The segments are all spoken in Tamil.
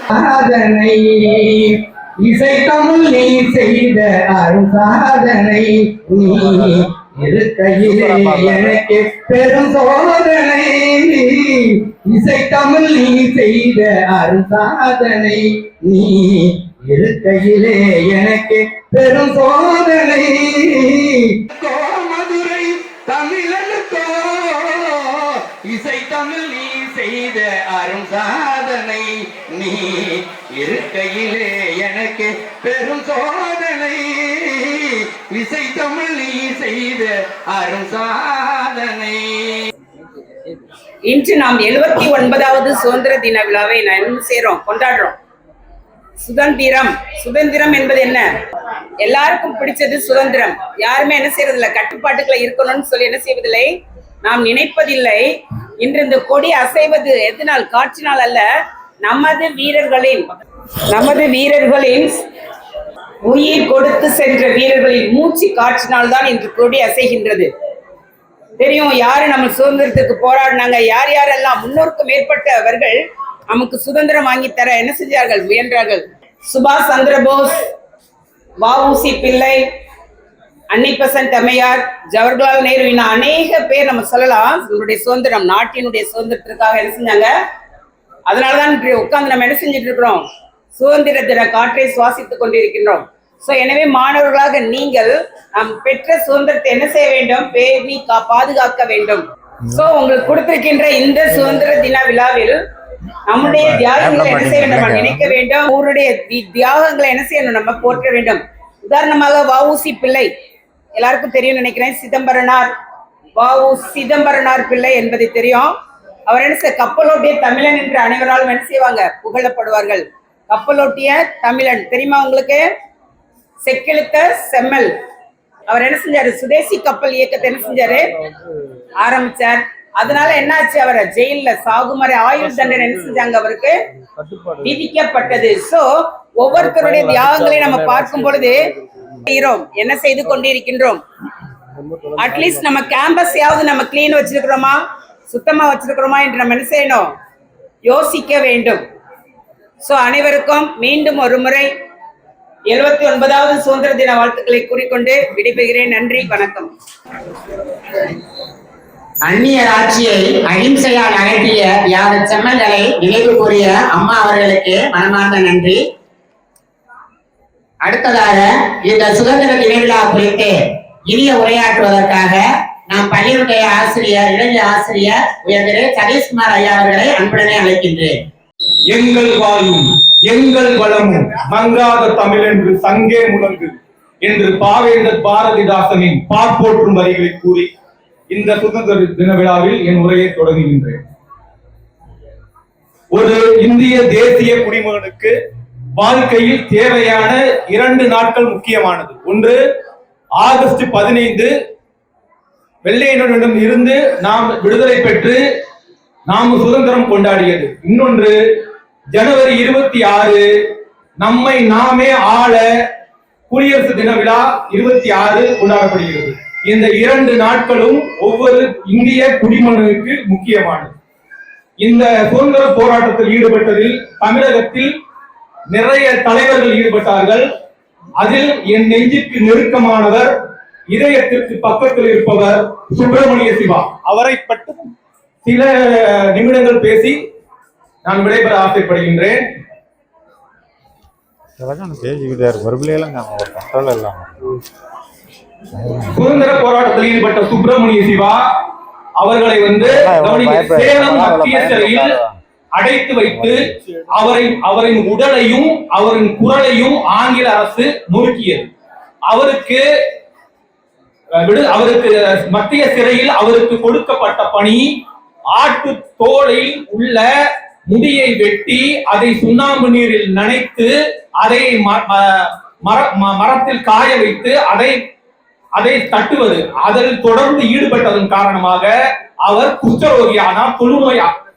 சாதனை இசை தமிழ் நீ செய்த அருசாதனை நீ இருக்கையிலே எனக்கு பெரும் சோதனை இசை தமிழ் நீ செய்த அருசாதனை நீ இருக்கையிலே எனக்கு பெரும் சோதனை மதுரை தமிழனுக்கோ இசை தமிழ் நீ செய்த அரும் சாதனை நீ இருக்கையிலே எனக்கு பெரும் சோதனை இசை தமிழ் நீ செய்த அரும் சாதனை. இன்று நாம் 79வது சுதந்திர தின விழாவை கொண்டாடுறோம். சுதந்திரம் சுதந்திரம் என்பது என்ன? எல்லாருக்கும் பிடிச்சது சுதந்திரம். யாருமே என்ன செய்யறதில்லை, கட்டுப்பாட்டுக்குள்ள இருக்கணும்னு சொல்லி என்ன செய்வதில்லை, நாம் நினைப்பதில்லை. இன்று இந்த கொடி அசைவது எதனால்? காற்றினால் அல்ல, நமது வீரர்களின் உயிர் கொடுத்து சென்ற வீரர்களின் மூச்சு காற்றினால் தான் இன்று கொடி அசைகின்றது. தெரியும் யாரு நம்ம சுதந்திரத்துக்கு போராடினாங்க, யார் யாரெல்லாம் 300க்கும் மேற்பட்டவர்கள் நமக்கு சுதந்திரம் வாங்கி தர என்ன செஞ்சார்கள், முயன்றார்கள். சுபாஷ் சந்திரபோஸ், வ.உ.சி. பிள்ளை, அன்னை பெசன்ட் அம்மையார், ஜவஹர்லால் நேரு, இன்னும் அநேக பேர் நம்ம சொல்லலாம். நம்மளுடைய சுதந்திரம், நாட்டினுடைய சுதந்திரத்திற்காக என்ன செஞ்சாங்க. அதனாலதான் உட்கார்ந்து நம்ம என்ன செஞ்சுட்டு இருக்கிறோம், சுதந்திர தின காற்றை சுவாசித்துக் கொண்டிருக்கின்றோம். ஸோ எனவே மாணவர்களாக நீங்கள் நாம் பெற்ற சுதந்திரத்தை என்ன செய்ய வேண்டும்? பேணி பாதுகாக்க வேண்டும். ஸோ உங்களுக்கு கொடுத்திருக்கின்ற இந்த சுதந்திர தின விழாவில் நம்முடைய தியாகங்களை என்ன செய்ய வேண்டும்? நம்ம நினைக்க வேண்டும். அவருடைய தியாகங்களை என்ன செய்யணும்? நம்ம போற்ற வேண்டும். உதாரணமாக வ.உ.சி. பிள்ளை எல்லாருக்கும் தெரியும் நினைக்கிறேன். சிதம்பரனார் பிள்ளை என்பதை தெரியும். அவர் என்ன செய்ய கப்பலோட்டிய தமிழன் என்று அனைவராலும் என்ன செய்வாங்க? புகழப்படுவார்கள். கப்பலோட்டிய தமிழன் தெரியுமா உங்களுக்கு? செக்கெழுத்த செம்மல். அவர் என்ன செஞ்சாரு? சுதேசி கப்பல் இயக்கத்தை என்ன செஞ்சாரு? ஆரம்பிச்சார். அதனால என்னாச்சு? அவரை ஜெயில சாகுமறை ஆயுள் தண்டனை என்ன செஞ்சாங்க? அவருக்கு விதிக்கப்பட்டது. சோ ஒவ்வொருத்தருடைய தியாகங்களை நம்ம பார்க்கும் பொழுது என்ன செய்து கொண்டிருக்கின்றோம்? அட்லீஸ்ட் நம்ம கேம்பஸையாவது நம்ம கிளீன் வச்சிருக்கிறோமா, சுத்தமா வச்சிருக்கிறோமா என்று நம்ம என்ன செய்யணும்? யோசிக்க வேண்டும். சோ அனைவருக்கும் மீண்டும் ஒரு முறை 79வது சுதந்திர தின வாழ்த்துக்களை கூறிக்கொண்டு விடைபெறுகிறேன். நன்றி, வணக்கம். அந்நியர் ஆட்சியை அகிம்சையால் அகற்றிய தியாக செம்மல்களை நினைவு கூறிய அம்மா அவர்களுக்கு மனமார்ந்த நன்றி. அடுத்ததாக இந்த சுதந்திர தின விழா குறித்து இனிய உரையாற்றுவதற்காக நாம் பள்ளியுடைய ஆசிரியர், இளைஞ ஆசிரியர் உயர்திரு சதீஷ்குமார் ஐயா அவர்களை அன்புடனே அழைக்கின்றேன். எங்கள் வாழும் எங்கள் வளமும் மங்காத தமிழ் என்று சங்கே முழங்கு என்று பாவேந்தர் பாரதிதாசனின் பார்ப்போற்றும் வரிகளை கூறி இந்த சுதந்திர தின விழாவில் என் உரையை தொடங்குகின்றேன். ஒரு இந்திய தேசிய குடிமகனுக்கு வாழ்க்கையில் தேவையான 2 நாட்கள் முக்கியமானது. ஒன்று ஆகஸ்ட் 15 வெள்ளையனிடம் இருந்து நாம் விடுதலை பெற்று நாம் சுதந்திரம் கொண்டாடியது. இன்னொன்று ஜனவரி 26 நம்மை நாமே ஆள குடியரசு தின விழா 26 கொண்டாடப்படுகிறது. இந்த 2 நாட்களும் ஒவ்வொரு இந்திய குடிமகனுக்கு முக்கியமானது. இந்த சுதந்திர போராட்டத்தில் ஈடுபட்டதில் தமிழகத்தில் நிறைய தலைவர்கள் ஈடுபட்டார்கள். அதில் என் நெஞ்சுக்கு நெருக்கமானவர், இதயத்திற்கு பக்கத்தில் இருப்பவர் சுப்பிரமணிய சிவா. அவரை பற்றி சில நிமிடங்கள் பேசி நான் விடைபெற ஆசைப்படுகின்றேன். சுதந்திர போராட்டத்தில் ஈடுபட்ட சுப்பிரமணிய சிவா அவர்களை சேலம் மத்திய சிறையில் அடைத்து வைத்து அவரின் உடலையும் அவரின் குரலையும் ஆங்கில அரசு நொறுக்கியது. அவருக்கு மத்திய சிறையில் அவருக்கு கொடுக்கப்பட்ட பணி ஆட்டு தோலில் உள்ள முடியை வெட்டி அதை சுண்ணாம்பு நீரில் நனைத்து அதை மரத்தில் காய வைத்து அதை தட்டுவது. அதில் தொடர்ந்து ஈடுபட்டதன் காரணமாக அவர் குஷ்டரோகியானார்,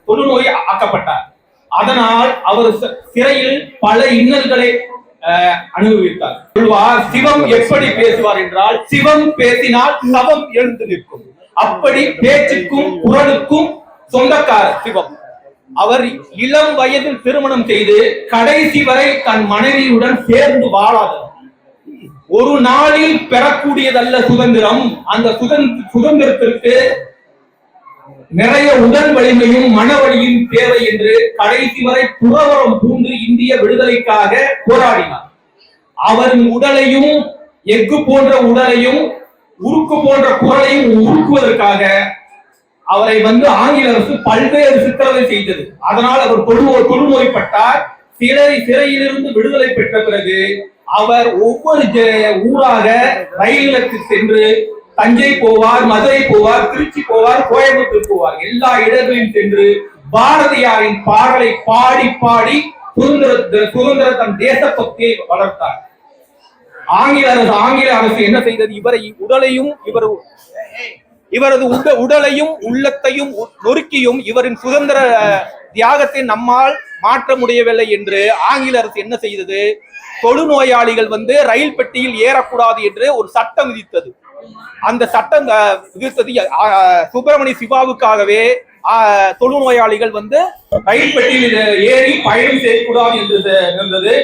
தொழுநோய் ஆக்கப்பட்டார். அதனால் அவர் சிறையில் பல இன்னல்களை அனுபவித்தார். சிவம் எப்படி பேசுவார் என்றால், சிவம் பேசினால் சவம் எழுந்து நிற்கும். அப்படி பேச்சுக்கும் குரலுக்கும் சொந்தக்காரர் சிவம். அவர் இளம் வயதில் திருமணம் செய்து கடைசி வரை தன் மனைவியுடன் சேர்ந்து வாழாதவர். ஒரு நாளில் பெறக்கூடியதல்ல சுதந்திரம். அந்த சுதந்திரத்திற்கு நிறைய உடல் வலிமையும் மன வலியும் தேவை என்று கடைசி வரை துறவரம் பூண்டு இந்திய விடுதலைக்காக போராடினார். அவரின் உடலையும் எஃகு போன்ற உடலையும் உருக்கு போன்ற குரலையும் உருக்குவதற்காக அவரை ஆங்கில அரசு பல்வேறு சித்திரவதை செய்தது. அதனால் அவர் தொழுநோய்பட்டார். சிறையிலிருந்து விடுதலை பெற்ற பிறகு அவர் ஒவ்வொரு ஊராக ரயில் நிலையத்தில் சென்று தஞ்சை போவார், மதுரை போவார், திருச்சி போவார், கோயம்புத்தூர் போவார். எல்லா இடங்களிலும் சென்று பாரதியாரின் பாடலை பாடி பாடி சுதந்திர தன் தேசபக்தியை வளர்த்தார். ஆங்கில அரசு என்ன செய்தது? இவரது உடலையும் உள்ளத்தையும் நொறுக்கியும் இவரின் சுதந்திர தியாகத்தை நம்மால் மாற்ற முடியவில்லை என்று ஆங்கில அரசு என்ன செய்தது? தொழுநோயாளிகள் ரயில் பெட்டியில் ஏறக்கூடாது என்று ஒரு சட்டம் விதித்தது. அந்த சட்டம் விதித்தது சுப்பிரமணிய சிவாவுக்காகவே. தொழுநோயாளிகள் ரயில் பெட்டியில் ஏறி பயணம் செய்யக்கூடாது என்று இருந்தது.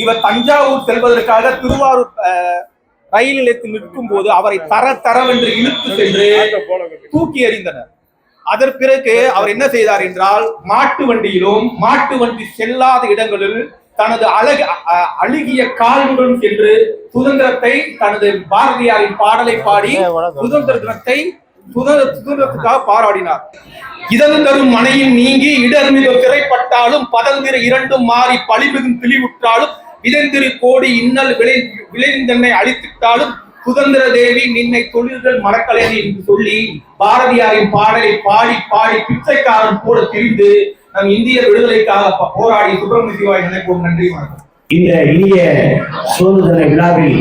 இவர் தஞ்சாவூர் செல்வதற்காக திருவாரூர் ரயில் நிலையத்தில் நிற்கும் போது அவரை தரவென்று இழுத்து சென்று தூக்கி எறிந்தனர். அதன் பிறகு அவர் என்ன செய்தார் என்றால், மாட்டு வண்டியிலும் மாட்டு வண்டி செல்லாத இடங்களில் தனது அழுகிய கால்களுடன் சென்று சுதந்திரத்தை தனது பாரதியாரின் பாடலை பாடி சுதந்திர தினத்தை சுதந்திரத்துக்காக பாராடினார். இதன் தரும் மனையில் நீங்கி இடர்மிகு சிறைப்பட்டாலும் பதந்திரு இரண்டும் மாறி பழிமிகும் கிளிவுற்றாலும் விதந்திரு கோடி இன்னல் விளைந்தென்னை அழித்திட்டாலும் சுதந்திர தேவி நின்னை தொழில்கள் மறக்கலேன் என்று சொல்லி பாரதியாரின் பாடலை பாடி பாடி பிச்சைக்காரன் போல திரிந்து நம் இந்திய விடுதலைக்காக போராடி சுப்பிரமணிய சிவாய் நினைப்போம். நன்றி, வணக்கம். இந்த இனிய சுதந்திர விழாவில்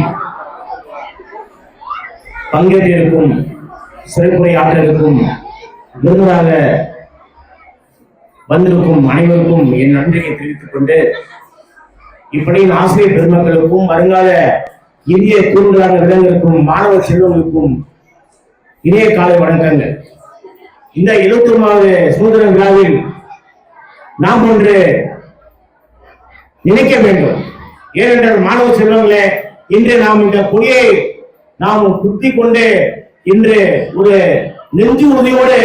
பங்கேற்றிருக்கும் சிறப்புரை ஆற்றலுக்கும் விருதுராக வந்திருக்கும் அனைவருக்கும் என் நன்றியை தெரிவித்துக் கொண்டு இப்படியின் ஆசிரியர் பெருமக்களுக்கும் வருங்கால இந்திய தூண்டுதலாக விளங்கிருக்கும் மாணவ செல்வங்களுக்கும் இணைய காலை வணக்கங்கள். இந்த 71வது சுதந்திர விழாவில் நாம் ஒன்று நினைக்க வேண்டும். ஏனென்றால் மாணவ செல்வங்களே, இன்று நாம் இந்த கொடியை நாம் குத்தி கொண்டு இன்று ஒரு நெஞ்சு உறுதியோடு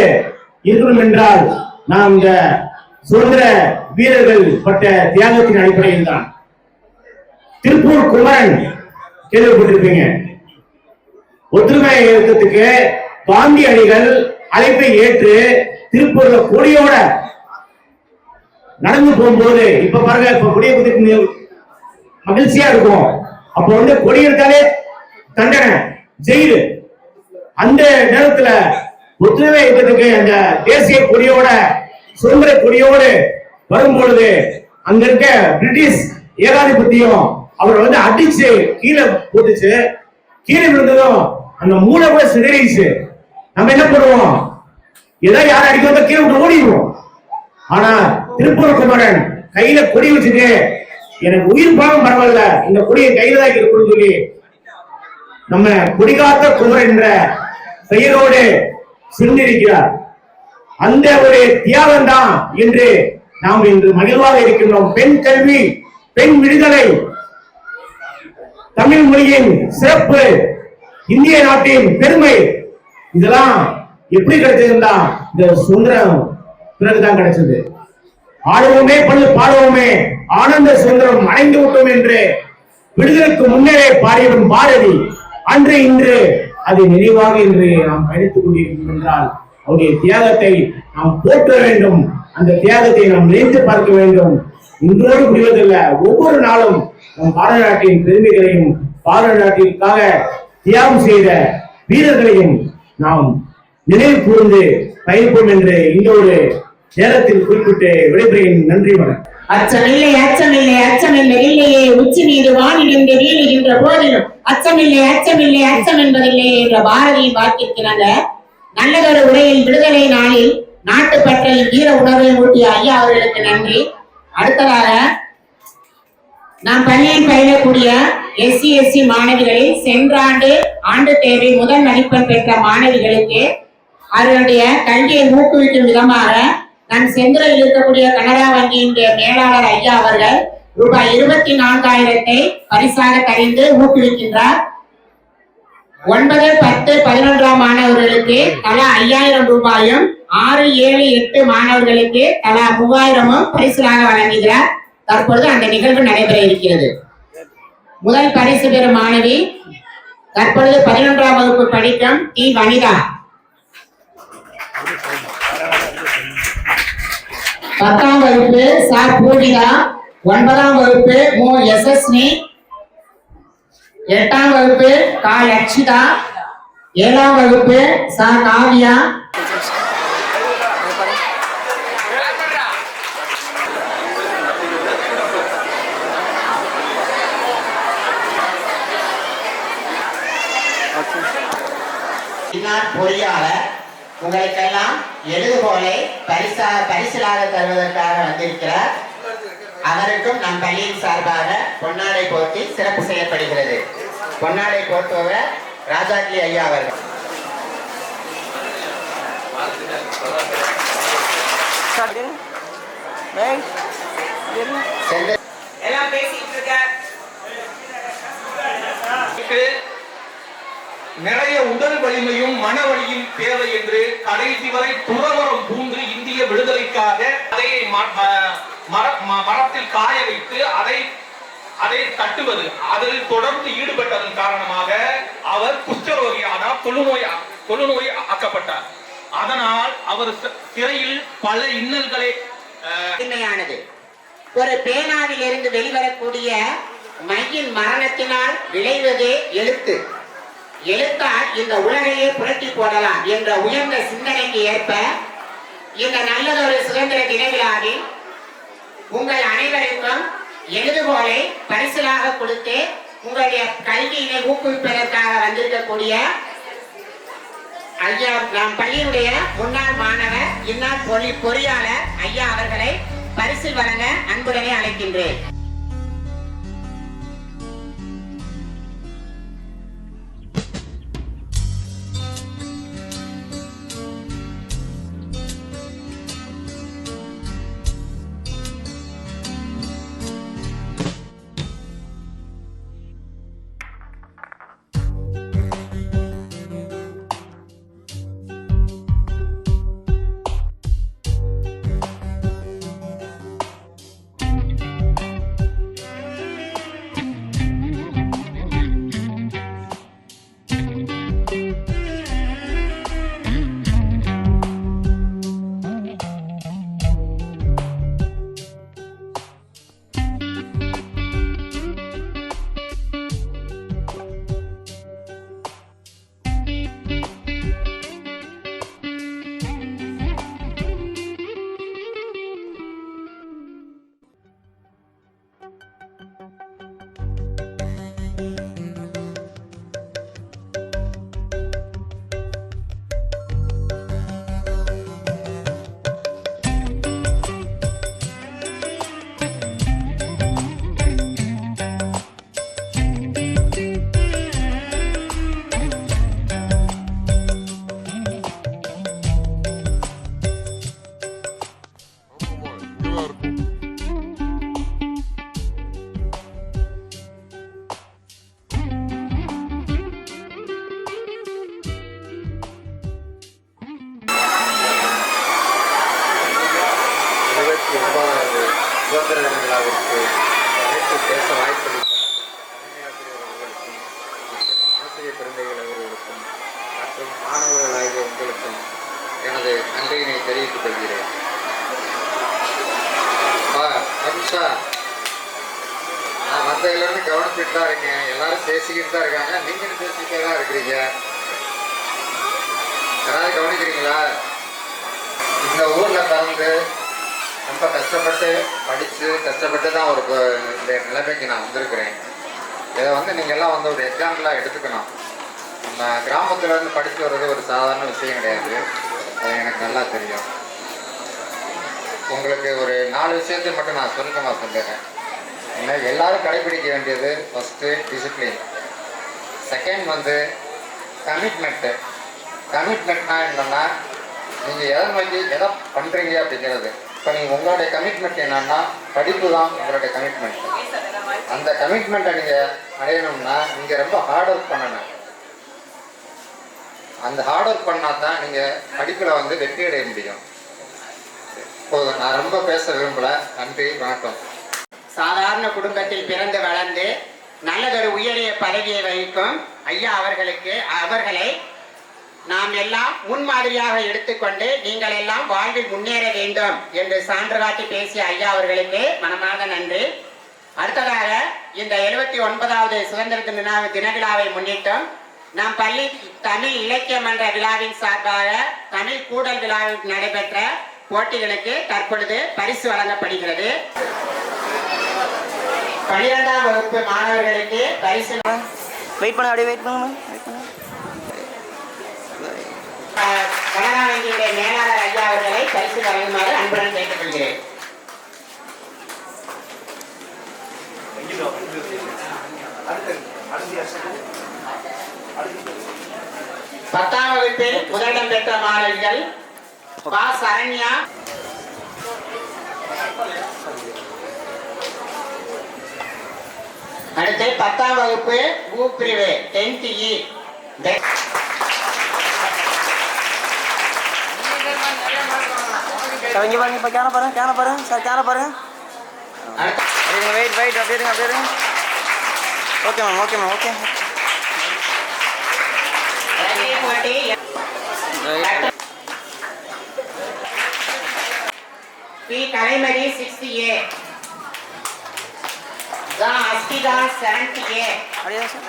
இருக்கணும் என்றால் நாம் இந்த சுதந்திர வீரர்கள் பட்ட தியாகத்தின் அடிப்படையில் தான். திருப்பூர் குமரன் கேள்விப்பட்டிருப்பீங்க. ஒற்றுமை இயக்கத்துக்கு காந்தியடிகள் அழைப்பை ஏற்று திருப்பூர்ல கொடியோட நடந்து போகும்போது இப்ப பாருங்க, இப்ப கொடியை பத்தி மகிழ்ச்சியா இருக்கும். அப்ப வந்து கொடி எடுத்தாலே தண்டனை, ஜெயிலு. அந்த நேரத்துல ஒற்றுமை இயக்கத்துக்கு அந்த தேசிய கொடியோட சுதந்திர கொடியோடு வரும்பொழுது அங்க இருக்க பிரிட்டிஷ் ஏகாதிபத்தியம் அவரை வந்து அடிச்சு கீழே போட்டுச்சு. கீழே விழுந்ததும் அந்த மூளை கூட சிதறிச்சு. நம்ம என்ன பண்ணுவோம்? ஏதாவது யாரும் அடிக்க வந்தா கீழே விட்டு ஓடிடுவோம். ஆனா திருப்பூர் குமரன் கையில கொடி வச்சுட்டு எனக்கு உயிர் பாகம் பரவாயில்ல, இந்த கொடியை கையில தான் இருக்குன்னு சொல்லி நம்ம கொடிகாத்த குமரன் என்ற பெயரோடு சிந்திருக்கிறார். அந்த ஒரு தியாகம் தான் என்று நாம் இன்று மகிழ்வாக இருக்கின்றோம். பெண் கல்வி, பெண் விடுதலை, தமிழ் மொழியின் சிறப்பு, இந்திய நாட்டின் பெருமை, இதெல்லாம் எப்படி கிடைச்சதுன்னா இந்த சுதந்திரம் பிறகுதான் கிடைச்சது. ஆடுவோமே பள்ளு பாடுவோமே ஆனந்த சுதந்திரம் அடைந்து விட்டோம் என்று விடுதலைக்கு முன்னரே பாடியவன் பாரதி. அன்று இன்று அது நினைவாக இன்று நாம் பயணித்துக் கொண்டிருக்கிறோம் என்றால் அவருடைய தியாகத்தை நாம் போற்ற வேண்டும். அந்த தியாகத்தை நாம் நினைத்து பார்க்க வேண்டும். இன்றோடு முடிவதில்ல, ஒவ்வொரு நாளும் நம் பாரத நாட்டின் பெருமைகளையும் பாரத நாட்டிற்காக தியாகம் செய்த வீரர்களையும் நாம் நினைவு கூர்ந்து பயணிப்போம் என்று இந்த ஒரு நேரத்தில் குறிப்பிட்டு விடைபெறுகிறேன். நன்றி, வணக்கம். அச்சமில்லை அச்சமில்லை அச்சமில்லை இல்லையே உச்சி மீது வானிலிருந்து வீழுகின்ற போதிலும் அச்சமில்லை அச்சமில்லை அச்சம் என்பதில்லை என்ற பாரதியின் வாக்கிற்கிறாங்க. நல்லதொரு உரையில் விடுதலை நாளில் நாட்டுப்பற்றையும் வீர உணர்வை ஊட்டிய ஐயா அவர்களுக்கு நன்றி. அடுத்ததாக நாம் பள்ளியில் பயிலக்கூடிய SC/ST மாணவிகளில் சென்ற ஆண்டு தேர்வில் முதல் மதிப்பெண் பெற்ற மாணவிகளுக்கு அவர்களுடைய கல்வியை ஊக்குவிக்கும் விதமாக நம் செந்துறையில் இருக்கக்கூடிய கனரா வங்கியின் மேலாளர் ஐயா அவர்கள் ரூபாய் 24,000 பரிசாக தரிந்து ஊக்குவிக்கின்றார். 9, 10, 11 மாணவர்களுக்கு தலா 5,000 ரூபாயும் 6, 7, 8 மாணவர்களுக்கு தலா 3,000 பரிசுகளாக வழங்குகிறார். தற்பொழுது அந்த நிகழ்வு நடைபெற இருக்கிறது. முதல் பரிசு பெறும் மாணவி தற்பொழுது 11ஆம் வகுப்பு படிக்கும் டி வனிதா. 10ஆம் வகுப்பு சா பூஜிதா. 9ஆம் வகுப்பு மோ யசஸ்னி. 8ஆம் வகுப்பு கா லட்சிதா. 7ஆம் வகுப்பு சா காவியா. பொறியாளர் உங்களுக்கெல்லாம் எழுதுகோலை பரிசலாக தருவதற்காக வந்திருக்கிறார். அவருக்கும் நம் பள்ளியின் சார்பாக பொன்னாடை போர்த்தி சிறப்பு செய்யப்படுகிறது. பொன்னாடை போர்த்துவர் ராஜாஜி ஐயா அவர்கள். எல்லாம் பேசிட்டு இருக்க நிறைய உடல் வலிமையும் மன வலியும் தேவை என்று கடைசி வரை துறவரம் பூண்டு இந்திய விடுதலைக்காக மரத்தில் காய வைத்து அதை தட்டுவது, அதில் தொடர்ந்து ஈடுபட்டதன் காரணமாக அவர் குஷ்டரோகியானார், தொழுநோய் ஆக்கப்பட்டார். அதனால் அவர் சிறையில் பல இன்னல்களை உண்மையானது. ஒரு பேனாவில் இருந்து வெளிவரக்கூடிய மையின் மரணத்தினால் விளைவது எழுத்து. எழுத்தால் இந்த உலகையே புரட்டி போடலாம் என்ற உயர்ந்த சிந்தனைக்கு ஏற்ப இந்த நல்லதொரு சுதந்திர தின விழாவில் உங்கள் அனைவருக்கும் எழுதுகோலை பரிசிலாக கொடுத்து உங்களுடைய கல்வியினை ஊக்குவிப்பதற்காக வந்திருக்கக்கூடிய ஐயா, நம் பள்ளியினுடைய முன்னாள் மாணவர் இன்னார் பொறியாளர் ஐயா அவர்களை பரிசில் வழங்க அன்புடனே அழைக்கின்றேன். சுதந்திர தின விழாவிற்கு அழைத்து பேச வாய்ப்பளித்த தலைமையாசிரியர் அவர்களுக்கும் மற்றும் ஆசிரியர் பெருந்தைகள் அவர்களுக்கும் மற்றும் மாணவர்களாகிய உங்களுக்கும் எனது நன்றியினை தெரிவித்துக் கொள்கிறேன். அமித்ஷா, நான் வந்ததுலேருந்து கவனிச்சுட்டு தான் இருக்கேன். எல்லாரும் பேசிக்கிட்டு தான் இருக்காங்க, நீங்களும் பேசிக்கிட்டே தான் இருக்கிறீங்க. யாராவது கவனிக்கிறீங்களா? இந்த ஊரில் பிறந்து ரொம்ப கஷ்டப்பட்டு படித்து கஷ்டப்பட்டு தான் ஒரு இந்த நிலைமைக்கு நான் வந்திருக்கிறேன். இதை நீங்கள் எல்லாம் ஒரு எக்ஸாம்பிளாக எடுத்துக்கணும். நம்ம கிராமத்துலேருந்து படித்து வர்றது ஒரு சாதாரண விஷயம் கிடையாது, அது எனக்கு நல்லா தெரியும். உங்களுக்கு ஒரு 4 விஷயத்தை மட்டும் நான் சுருக்கமாக சொல்லிடுறேன். எல்லாரும் கடைபிடிக்க வேண்டியது ஃபஸ்ட்டு டிசிப்ளின், செகண்ட் கமிட்மெண்ட்டு. கமிட்மெண்ட்னா என்னென்னா, நீங்கள் எதை நோக்கி எதை பண்ணுறீங்க அப்படிங்கிறது. இப்போ நீங்கள் உங்களுடைய கமிட்மெண்ட் என்னன்னா படிப்பு தான் உங்களுடைய கமிட்மெண்ட். அந்த கமிட்மெண்ட்டை நீங்கள் அடையணும்னா நீங்கள் ரொம்ப ஹார்ட் ஒர்க் பண்ணணும். அந்த ஹார்ட் ஒர்க் பண்ணால் தான் நீங்கள் படிப்பில் வெற்றி அடைய முடியும். போதும், நான் ரொம்ப பேச விரும்பலை. நன்றி, வணக்கம். சாதாரண குடும்பத்தில் பிறந்து வளர்ந்து நல்லதொரு உயரிய பதவியை வகிக்கும் ஐயா அவர்களை நாம் எல்லாம் முன்மாதிரியாக எடுத்துக்கொண்டு நீங்கள் எல்லாம் வாழ்வில் முன்னேற வேண்டும் என்று சான்று காட்டி பேசிய ஐயா அவர்களுக்கு மனமார்ந்த நன்றி. அடுத்ததாக இந்த 79வது சுதந்திர தின விழாவை முன்னிட்டும் நம் பள்ளி தமிழ் இலக்கிய மன்ற விழாவின் சார்பாக தமிழ் கூடல் விழாவில் நடைபெற்ற போட்டிகளுக்கு தற்பொழுது பரிசு வழங்கப்படுகிறது. 12ஆம் வகுப்பு மாணவர்களுக்கு பரிசு கனரா வங்கியுடைய மேலாளர் ஐயா அவர்களை பரிசு வழங்குமாறு அன்புடன் கேட்டுக்கொள்கிறேன். 10ஆம் வகுப்பில் முதலிடம் பெற்ற மாணவிகள் பா சரண்யா, அடுத்து 10ஆம் வகுப்பு ஊ பிரிவு 10th E. Kalau nyoba pakai apa? Cara apa? Wait wait அப்படியே இருங்க அப்படியே இருங்க. Okay ma'am okay ma'am okay. B Kalaimathi 60A, Asthika 70A. அப்படியே சார்.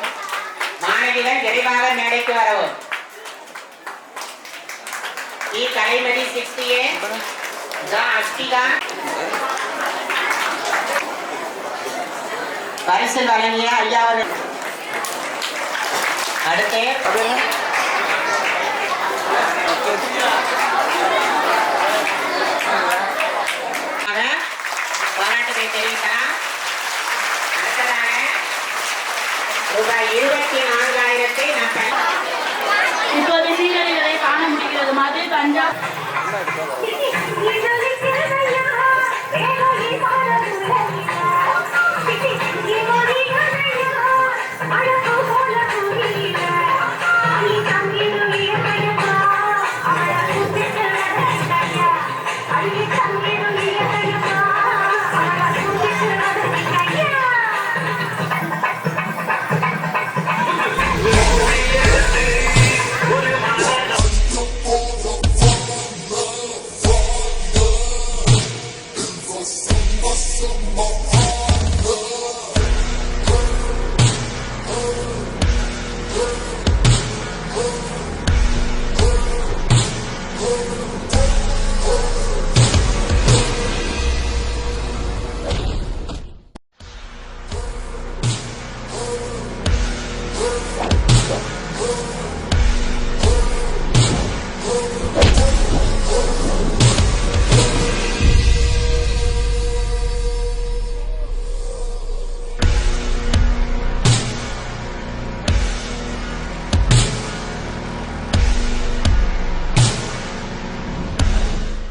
மாணவிகள் விரைவாக மேடைக்கு வரவும். B Kalaimathi 60A, Asthika. பரிசில் வழங்கிய ஐயா அவர்கள். அடுத்து அப்படியே இருங்க. பாராட்டுகளை தெரிவிக்கலாம். அடுத்ததாக ரூபாய் 24